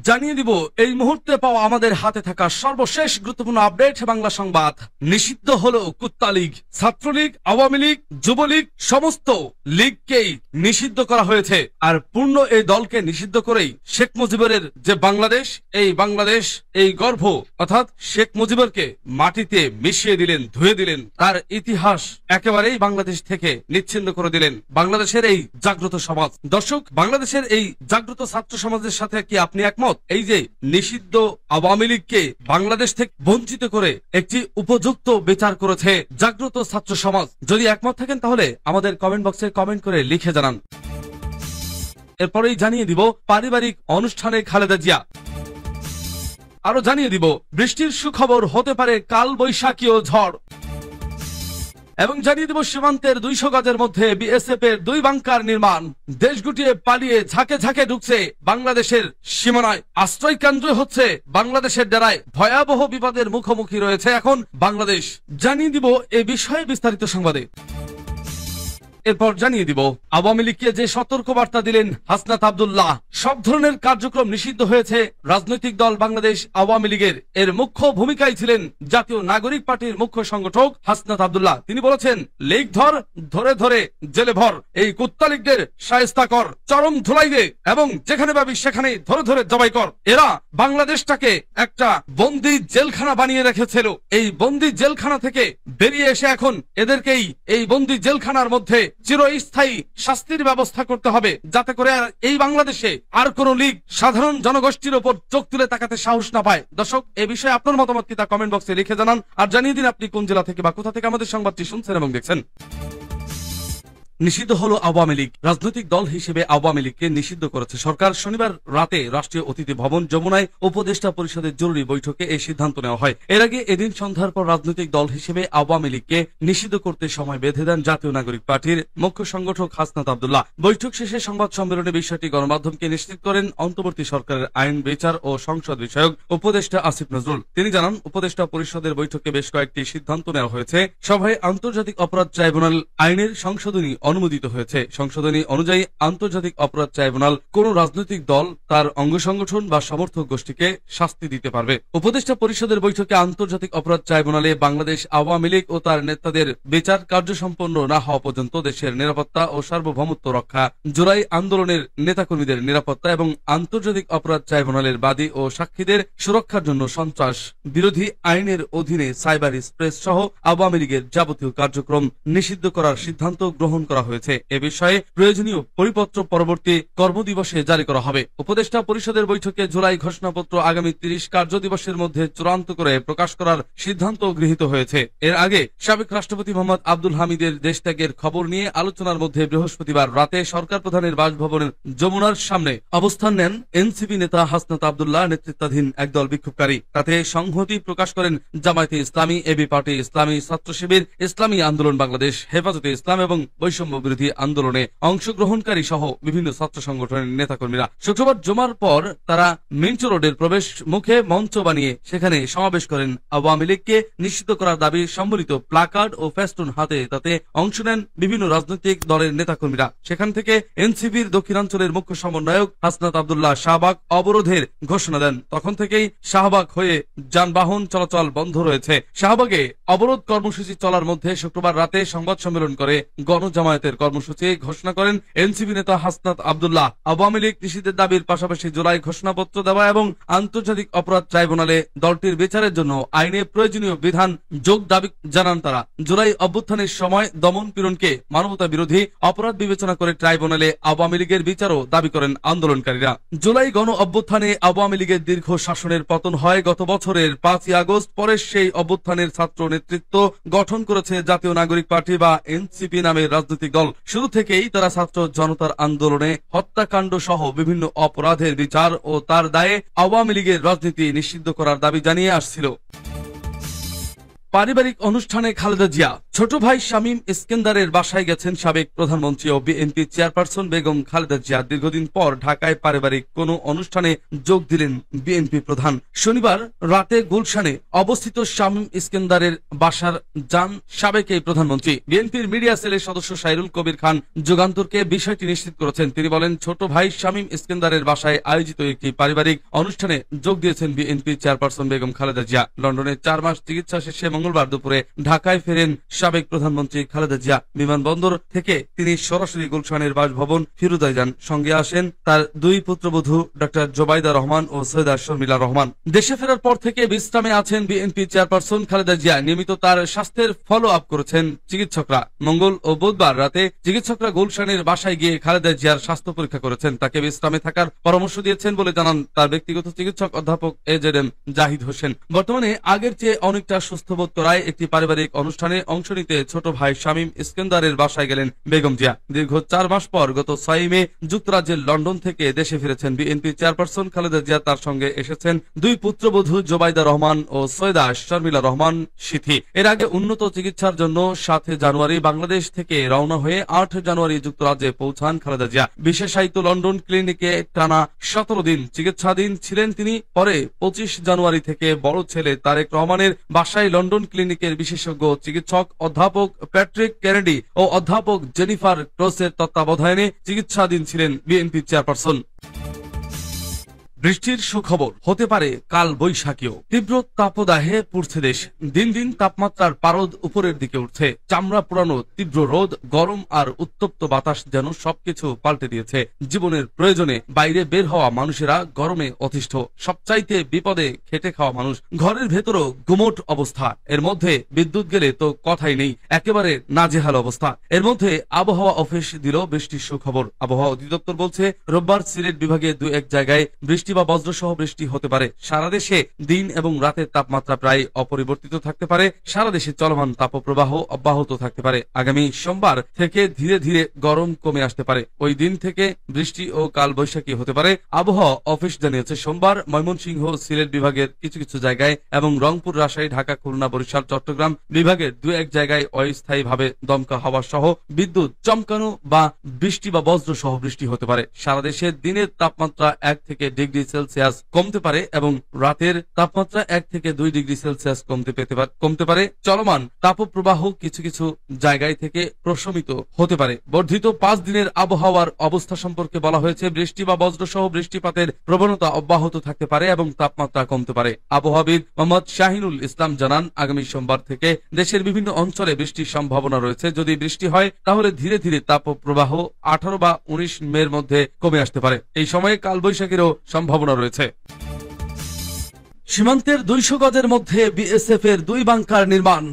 জানিয়ে দিব এই মুহূর্তে পাওয়া আমাদের হাতে থাকা সর্বশেষ গুরুত্বপূর্ণ আপডেট। বাংলা সংবাদ। নিষিদ্ধ হলো কুত্তা লীগ, ছাত্রলীগ, আওয়ামী লীগ, যুবলীগ, সমস্ত লীগকেই নিষিদ্ধ করা হয়েছে। আর পূর্ণ এই দলকে নিষিদ্ধ করেই শেখ মুজিবের যে বাংলাদেশ, এই বাংলাদেশ, এই গর্ভ অর্থাৎ শেখ মুজিবরকে মাটিতে মিশিয়ে দিলেন, ধুয়ে দিলেন, তার ইতিহাস একেবারেই বাংলাদেশ থেকে নিচ্ছিন্ন করে দিলেন বাংলাদেশের এই জাগ্রত সমাজ। দর্শক, বাংলাদেশের এই জাগ্রত ছাত্র সমাজের সাথে কি আপনি একমত? এই যে নিষিদ্ধ আওয়ামী লীগকে বাংলাদেশ থেকে বঞ্চিত করে একটি উপযুক্ত বিচার করেছে জাগ্রত ছাত্র সমাজ। যদি একমত থাকেন তাহলে আমাদের কমেন্ট বক্সে কমেন্ট করে লিখে জানান। এরপরেই জানিয়ে দিব পারিবারিক অনুষ্ঠানে খালেদা জিয়া। আরো জানিয়ে দিব বৃষ্টির সুখবর, হতে পারে কাল বৈশাখী ও ঝড়। এবং জানিয়ে দেব সীমান্তের 200 গজের মধ্যে বিএসএফ এর 2 বাংকার নির্মাণ। দেশ গুটিয়ে পালিয়ে ঝাঁকে ঝাঁকে ঢুকছে বাংলাদেশের সীমানায়। আশ্রয় কেন্দ্র হচ্ছে বাংলাদেশের ডেরায়। ভয়াবহ বিপদের মুখোমুখি রয়েছে এখন বাংলাদেশ। জানিয়ে দিব এ বিষয়ে বিস্তারিত সংবাদে। এরপর জানিয়ে দিব আওয়ামী লীগকে যে সতর্কবার্তা দিলেন হাসনাত আব্দুল্লাহ। সব ধরনের কার্যক্রম নিষিদ্ধ হয়েছে রাজনৈতিক দল বাংলাদেশ আওয়ামী লীগের। এর মুখ্য ভূমিকায় ছিলেন জাতীয় নাগরিক পার্টির মুখ্য সংগঠক হাসনাত আব্দুল্লাহ। তিনি বলেছেন, লীগ ধরে ধরে জেলে ভর, এই কুত্তা লীগদের শায়েস্তা কর, চরম ধুলাই দে এবং যেখানে পাবি সেখানে ধরে ধরে জবাই কর। এরা বাংলাদেশটাকে একটা বন্দি জেলখানা বানিয়ে রেখেছিল। এই বন্দি জেলখানা থেকে বেরিয়ে এসে এখন এদেরকেই এই বন্দি জেলখানার মধ্যে চিরস্থায়ী শাস্তির ব্যবস্থা করতে হবে, যাতে করে এই বাংলাদেশে আর কোন লীগ সাধারণ জনগোষ্ঠীর উপর চোখ তুলে তাকাতে সাহস না পায়। দর্শক, এ বিষয়ে আপনার মতামত কি তা কমেন্ট বক্সে লিখে জানান। আর জানিয়ে দিন আপনি কোন জেলা থেকে বা কোথা থেকে আমাদের সংবাদটি শুনছেন এবং দেখছেন। নিষিদ্ধ হলো আওয়ামী লীগ। রাজনৈতিক দল হিসেবে আওয়ামী লীগকে নিষিদ্ধ করেছে সরকার। শনিবার রাতে রাষ্ট্রীয় অতিথি ভবন যমুনায় উপদেষ্টা পরিষদের জরুরি বৈঠকে এই সিদ্ধান্ত নেওয়া হয়। এর আগে এদিন সন্ধ্যার পর রাজনৈতিক দল হিসেবে আওয়ামী লীগকে নিষিদ্ধ করতে সময় বেঁধে দেন জাতীয় নাগরিক পার্টির মুখ্য সংগঠক হাসনাত আব্দুল্লাহ। বৈঠক শেষে সংবাদ সম্মেলনে বিষয়টি গণমাধ্যমকে নিশ্চিত করেন অন্তর্বর্তী সরকারের আইন, বিচার ও সংসদ বিষয়ক উপদেষ্টা আসিফ নজরুল। তিনি জানান, উপদেষ্টা পরিষদের বৈঠকে বেশ কয়েকটি সিদ্ধান্ত নেওয়া হয়েছে। সভায় আন্তর্জাতিক অপরাধ ট্রাইব্যুনাল আইনের সংশোধনী অনুমোদিত হয়েছে। সংশোধনী অনুযায়ী আন্তর্জাতিক অপরাধ ট্রাইব্যুনাল কোন রাজনৈতিক দল, তার অঙ্গ সংগঠন বা সমর্থক গোষ্ঠীকে শাস্তি দিতে পারবে। উপদেষ্টা পরিষদের বৈঠকে আন্তর্জাতিক অপরাধ ট্রাইব্যুনালে বাংলাদেশ আওয়ামী লীগ ও তার নেতাদের বিচার কার্য সম্পন্ন না হওয়া পর্যন্ত দেশের নিরাপত্তা ও সার্বভৌমত্ব রক্ষা, জুলাই আন্দোলনের নেতাকর্মীদের নিরাপত্তা এবং আন্তর্জাতিক অপরাধ ট্রাইব্যুনালের বাদী ও সাক্ষীদের সুরক্ষার জন্য সন্ত্রাস বিরোধী আইনের অধীনে সাইবার স্পেস সহ আওয়ামী লীগের যাবতীয় কার্যক্রম নিষিদ্ধ করার সিদ্ধান্ত গ্রহণ করা হয়েছে। এ বিষয়ে প্রয়োজনীয় পরিপত্র পরবর্তী কর্মদিবসে জারি করা হবে। উপদেষ্টা পরিষদের বৈঠকে জুলাই ঘোষণাপত্র আগামী 30 কার্য দিবসের মধ্যে চূড়ান্ত করে প্রকাশ করার সিদ্ধান্ত গৃহীত হয়েছে। এর আগে সাবেক রাষ্ট্রপতি মোহাম্মদ আব্দুল হামিদের দেশত্যাগের খবর নিয়ে আলোচনার মধ্যে বৃহস্পতিবার রাতে সরকার প্রধানের বাসভবনের যমুনার সামনে অবস্থান নেন এনসিপি নেতা হাসনাত আব্দুল্লাহ নেতৃত্বাধীন একদল বিক্ষোভকারী। তাতে সংহতি প্রকাশ করেন জামায়াতে ইসলামী, এবি পার্টি, ইসলামী ছাত্র শিবির, ইসলামী আন্দোলন বাংলাদেশ, হেফাজতে ইসলাম এবং বৈষম্য বিরোধী আন্দোলনে অংশগ্রহণকারী সহ বিভিন্ন ছাত্র সংগঠনের নেতাকর্মীরা। শুক্রবার জমার পর তারা মিন্টো রোডের প্রবেশ মুখে মঞ্চ বানিয়ে সেখানে সমাবেশ করেন। আওয়ামী লীগকে নিষিদ্ধ করার দাবি সম্বলিত প্লাকার্ড ও ফেস্টুন হাতে তাতে অংশ নেন বিভিন্ন রাজনৈতিক দলের নেতাকর্মীরা। সেখান থেকে এনসিপির দক্ষিণাঞ্চলের মুখ্য সমন্বয়ক হাসনাত আব্দুল্লাহ শাহবাগ অবরোধের ঘোষণা দেন। তখন থেকেই শাহবাগ হয়ে যানবাহন চলাচল বন্ধ রয়েছে। শাহবাগে অবরোধ কর্মসূচি চলার মধ্যে শুক্রবার রাতে সংবাদ সম্মেলন করে গণজামায়াতের কর্মসূচি ঘোষণা করেন এনসিপি নেতা হাসনাত আব্দুল্লাহ। আওয়ামী লীগ নিষিদ্ধের দাবির পাশাপাশি জুলাই ঘোষণাপত্র দেওয়া এবং আন্তর্জাতিক অপরাধ ট্রাইব্যুনালে দলটির বিচারের জন্য আইনে প্রয়োজনীয় বিধান যোগ দাবি জানান তারা। জুলাই অভ্যুত্থানের সময় দমন পীড়নকে মানবতা বিরোধী অপরাধ বিবেচনা করে ট্রাইব্যুনালে আওয়ামী লীগের বিচারও দাবি করেন আন্দোলনকারীরা। জুলাই গণ অভ্যুত্থানে আওয়ামী লীগের দীর্ঘ শাসনের পতন হয় গত বছরের 5ই আগস্ট। পরে সেই অভ্যুত্থানের ছাত্র নেতৃত্ব গঠন করেছে জাতীয় নাগরিক পার্টি বা এনসিপি নামের রাজনৈতিক দল। শুরু থেকেই তারা ছাত্র জনতার আন্দোলনে হত্যাকাণ্ড সহ বিভিন্ন অপরাধের বিচার ও তার দায়ে আওয়ামী লীগের রাজনীতি নিষিদ্ধ করার দাবি জানিয়ে আসছিল। পারিবারিক অনুষ্ঠানে খালেদা জিয়া। ছোট ভাই শামীম ইস্কেন্দারের বাসায় গেছেন সাবেক প্রধানমন্ত্রী ও বিএনপি চেয়ারপারসন বেগম খালেদা জিয়া। দীর্ঘদিন পর ঢাকায় পারিবারিক কোনো অনুষ্ঠানে যোগ দিলেন বিএনপি প্রধান। শনিবার রাতে গুলশানে অবস্থিত শামীম ইস্কেন্দারের বাসার যান সাবেক এই প্রধানমন্ত্রী। বিএনপির মিডিয়া সেলের সদস্য সাইরুল কবির খান যুগান্তরকে বিষয়টি নিশ্চিত করেছেন। তিনি বলেন, ছোট ভাই শামীম ইস্কেন্দারের বাসায় আয়োজিত একটি পারিবারিক অনুষ্ঠানে যোগ দিয়েছেন বিএনপি চেয়ারপারসন বেগম খালেদা জিয়া। লন্ডনে 4 মাস চিকিৎসা শেষে মঙ্গলবার দুপুরে ঢাকায় ফেরেন সাবেক প্রধানমন্ত্রী খালেদা জিয়া। বিমানবন্দর থেকে তিনি সরাসরি গুলশানের বাসভবন ফিরোজায় যান। সঙ্গে আসেন তার 2 পুত্রবধূ ডক্টর জোবাইদা রহমান ও সৈয়দা শর্মিলা রহমান। দেশে ফেরার পর থেকে বিশ্রামে আছেন বিএনপি চেয়ারপারসন খালেদা জিয়া। নিয়মিত তার স্বাস্থ্যের ফলো আপ করেছেন চিকিৎসকরা। মঙ্গল ও বুধবার রাতে চিকিৎসকরা গুলশানের বাসায় গিয়ে খালেদা জিয়ার স্বাস্থ্য পরীক্ষা করেছেন। তাকে বিশ্রামে থাকার পরামর্শ দিয়েছেন বলে জানান তার ব্যক্তিগত চিকিৎসক অধ্যাপক AZM জাহিদ হোসেন। বর্তমানে আগের চেয়ে অনেকটা সুস্থ বোধ করায় একটি পারিবারিক অনুষ্ঠানে অংশ নিতে ছোট ভাই শামীম ইস্কেন্দারের বাসায় গেলেন বেগম জিয়া। দীর্ঘ 4 মাস পর গত 6 মে যুক্তরাজ্যের লন্ডন থেকে দেশে ফিরেছেন বিএনপি চেয়ারপারসন খালেদা জিয়া। তার সঙ্গে এসেছেন 2 পুত্রবধূ জোবাইদা রহমান ও সৈয়দা শর্মিলা রহমান সিথি। এর আগে উন্নত চিকিৎসার জন্য 7 জানুয়ারি বাংলাদেশ থেকে রওনা হয়ে 8 জানুয়ারি যুক্তরাজ্যে পৌঁছান খালেদা জিয়া। বিশেষায়িত লন্ডন ক্লিনিকে টানা 17 দিন চিকিৎসাধীন ছিলেন তিনি। পরে 25 জানুয়ারি থেকে বড় ছেলে তারেক রহমানের বাসায় লন্ডন ক্লিনিকের বিশেষজ্ঞ চিকিৎসক অধ্যাপক প্যাট্রিক কেনেডি ও অধ্যাপক জেনিফার ক্রসের তত্ত্বাবধানে চিকিৎসাধীন ছিলেন বিএনপি চেয়ারপারসন। বৃষ্টির সুখবর, হতে পারে কাল বৈশাখীও। তীব্র তাপদাহে পুড়ছে দেশ। দিন দিন তাপমাত্রার পারদ উপরের দিকে উঠছে। চামড়া পোড়ানো তীব্র রোদ, গরম আর উত্তপ্ত বাতাস যেন সবকিছু পাল্টে দিয়েছে। জীবনের প্রয়োজনে বাইরে বের হওয়া মানুষেরা গরমে অতিষ্ঠ। সবচাইতে বিপদে খেটে খাওয়া মানুষ। ঘরের ভেতরও গুমোট অবস্থা। এর মধ্যে বিদ্যুৎ গেলে তো কথাই নেই, একেবারে নাজেহাল অবস্থা। এর মধ্যে আবহাওয়া অফিস দিল বৃষ্টির সুখবর। আবহাওয়া অধিদপ্তর বলছে, রোববার সিলেট বিভাগে 2-1 জায়গায় বৃষ্টি বা বজ্রসহ বৃষ্টি হতে পারে। সারা দেশে দিন এবং রাতের তাপমাত্রা প্রায় অপরিবর্তিত থাকতে পারে। সারা দেশে চলমান তাপপ্রবাহ অব্যাহত থাকতে পারে। আগামী সোমবার থেকে ধীরে ধীরে গরম কমে আসতে পারে। ওই দিন থেকে বৃষ্টি ও কাল বৈশাখী হতে পারে। আবহাওয়া অফিস জানিয়েছে, সোমবার ময়মনসিংহ, সিলেট বিভাগের কিছু কিছু জায়গায় এবং রংপুর, রাজশাহী, ঢাকা, খুলনা, বরিশাল, চট্টগ্রাম বিভাগের 2-1 জায়গায় অস্থায়ীভাবে দমকা হাওয়া সহ বিদ্যুৎ চমকানো বা বৃষ্টি বা বজ্র সহ বৃষ্টি হতে পারে। সারা দেশে দিনের তাপমাত্রা 1 থেকে ডিগ্রি সেলসিয়াস কমতে পারে এবং রাতের তাপমাত্রা 1 থেকে 2 ডিগ্রি সেলসিয়াস কমতে পারে। চলমান তাপপ্রবাহ কিছু কিছু জায়গায় থেকে প্রশমিত হতে পারে। বর্ধিত 5 দিনের আবহাওয়ার অবস্থা সম্পর্কে বলা হয়েছে, বৃষ্টি বা বজ্রসহ বৃষ্টিপাতের প্রবণতা অব্যাহত থাকতে পারে এবং তাপমাত্রা কমতে পারে। আবহাওয়াবিদ মোহাম্মদ শাহিনুল ইসলাম জানান, আগামী সোমবার থেকে দেশের বিভিন্ন অঞ্চলে বৃষ্টির সম্ভাবনা রয়েছে। যদি বৃষ্টি হয় তাহলে ধীরে ধীরে তাপপ্রবাহ 18 বা 19 মের মধ্যে কমে আসতে পারে। এই সময়ে কালবৈশাখীরও সম্ভাবনা রয়েছে। সীমান্তের 200 গজের মধ্যে বিএসএফ এর 2 বাংকার নির্মাণ।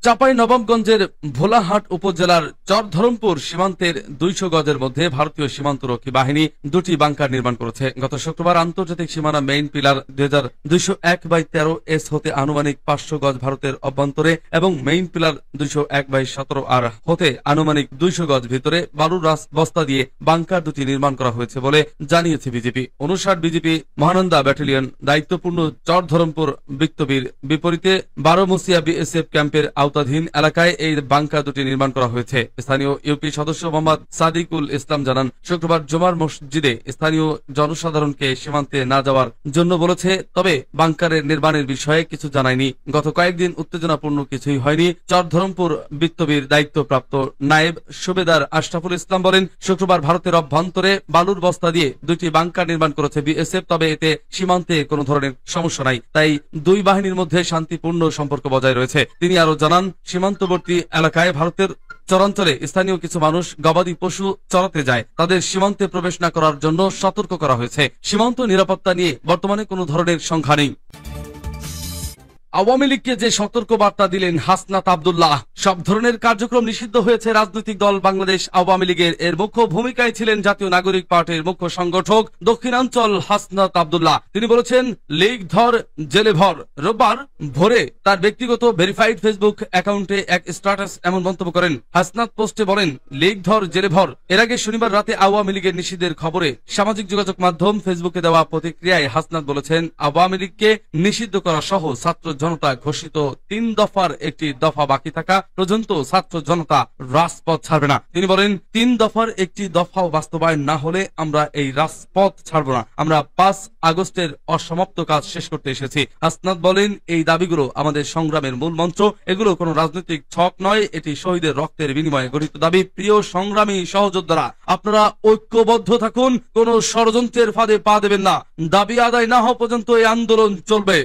চাঁপাইনবাবগঞ্জের ভোলাহাট উপজেলার চরধরমপুর সীমান্তের 200 গজের মধ্যে ভারতীয় সীমান্তরক্ষী বাহিনী 2টি বাংকার নির্মাণ করেছে। গত শুক্রবার আন্তর্জাতিক সীমানা মেইন পিলার 2201/13 হতে আনুমানিক 500 গজ ভারতের অভ্যন্তরে এবং মেইন পিলার 201/17 আর হতে আনুমানিক 200 গজ ভিতরে বালুর বস্তা দিয়ে বাংকার 2টি নির্মাণ করা হয়েছে বলে জানিয়েছে বিজেপি। 59 বিজেপি মহানন্দা ব্যাটালিয়ন দায়িত্বপূর্ণ চরধরমপুর বৃত্তবীর বিপরীতে 12 মুসিয়া বিএসএফ ক্যাম্পের আওতাধীন এলাকায় এই বাংকার 2টি নির্মাণ করা হয়েছে। স্থানীয় ইউপি সদস্য মোহাম্মদ সাদিকুল ইসলাম জানান, শুক্রবার জুমার মসজিদে স্থানীয় জনসাধারণকে সীমান্তে না যাওয়ার জন্য বলেছে, তবে বাংকারের নির্মাণের বিষয়ে কিছু জানায়নি। গত কয়েকদিন উত্তেজনাপূর্ণ কিছুই হয়নি। চরধরমপুর বৃত্তবীর দায়িত্বপ্রাপ্ত নায়েব সুবেদার আশরাফুল ইসলাম বলেন, শুক্রবার ভারতের অভ্যন্তরে বালুর বস্তা দিয়ে 2টি বাংকার নির্মাণ করেছে বিএসএফ, তবে এতে সীমান্তে কোনো ধরনের সমস্যা নাই। তাই 2 বাহিনীর মধ্যে শান্তিপূর্ণ সম্পর্ক বজায় রয়েছে। তিনি আরো জানান, সীমান্তবর্তী এলাকায় ভারতের চরাঞ্চলে স্থানীয় কিছু মানুষ গবাদি পশু চড়াতে যায়। তাদের সীমান্তে প্রবেশ না করার জন্য সতর্ক করা হয়েছে। সীমান্ত নিরাপত্তা নিয়ে বর্তমানে কোনো ধরনের সংখ্যা নেই। আওয়ামী লীগকে যে সতর্ক বার্তা দিলেন হাসনাত আব্দুল্লাহ। সব ধরনের কার্যক্রম নিষিদ্ধ হয়েছে রাজনৈতিক দল বাংলাদেশ আওয়ামী লীগের। এর মুখ্য ভূমিকায় ছিলেন জাতীয় নাগরিক পার্টির মুখ্য সংগঠক দক্ষিণাঞ্চল হাসনাত আব্দুল্লাহ। তিনি বলেছেন, লীগ ধর জেলে ভর। রোববার ভোরে তার ব্যক্তিগত ভেরিফাইড ফেসবুক অ্যাকাউন্টে এক স্ট্যাটাস এমন মন্তব্য করেন। হাসনাত পোস্টে বলেন, লীগ ধর জেলে ভর। এর আগে শনিবার রাতে আওয়ামী লীগের নিষিদ্ধের খবরে সামাজিক যোগাযোগ মাধ্যম ফেসবুকে দেওয়া প্রতিক্রিয়ায় হাসনাত বলেছেন, আওয়ামী লীগকে নিষিদ্ধ করা সহ ছাত্র জনতা ঘোষিত 3 দফার একটি দফা বাকি থাকা পর্যন্ত ছাত্র জনতা রাজপথ ছাড়বে না। তিনি বলেন, 3 দফার একটি দফাও বাস্তবায়ন না হলে আমরা এই রাজপথ ছাড়ব না। আমরা 5 আগস্টের অসমাপ্ত কাজ শেষ করতে এসেছি। হাসনাত বলেন, এই দাবিগুলো আমাদের সংগ্রামের মূল মন্ত্র। এগুলো কোনো রাজনৈতিক ছক নয়, এটি শহীদের রক্তের বিনিময়ে গঠিত দাবি। প্রিয় সংগ্রামী সহযোদ্ধারা, আপনারা ঐক্যবদ্ধ থাকুন, কোন ষড়যন্ত্রের ফাঁদে পা দেবেন না। দাবি আদায় না হওয়া পর্যন্ত এই আন্দোলন চলবে।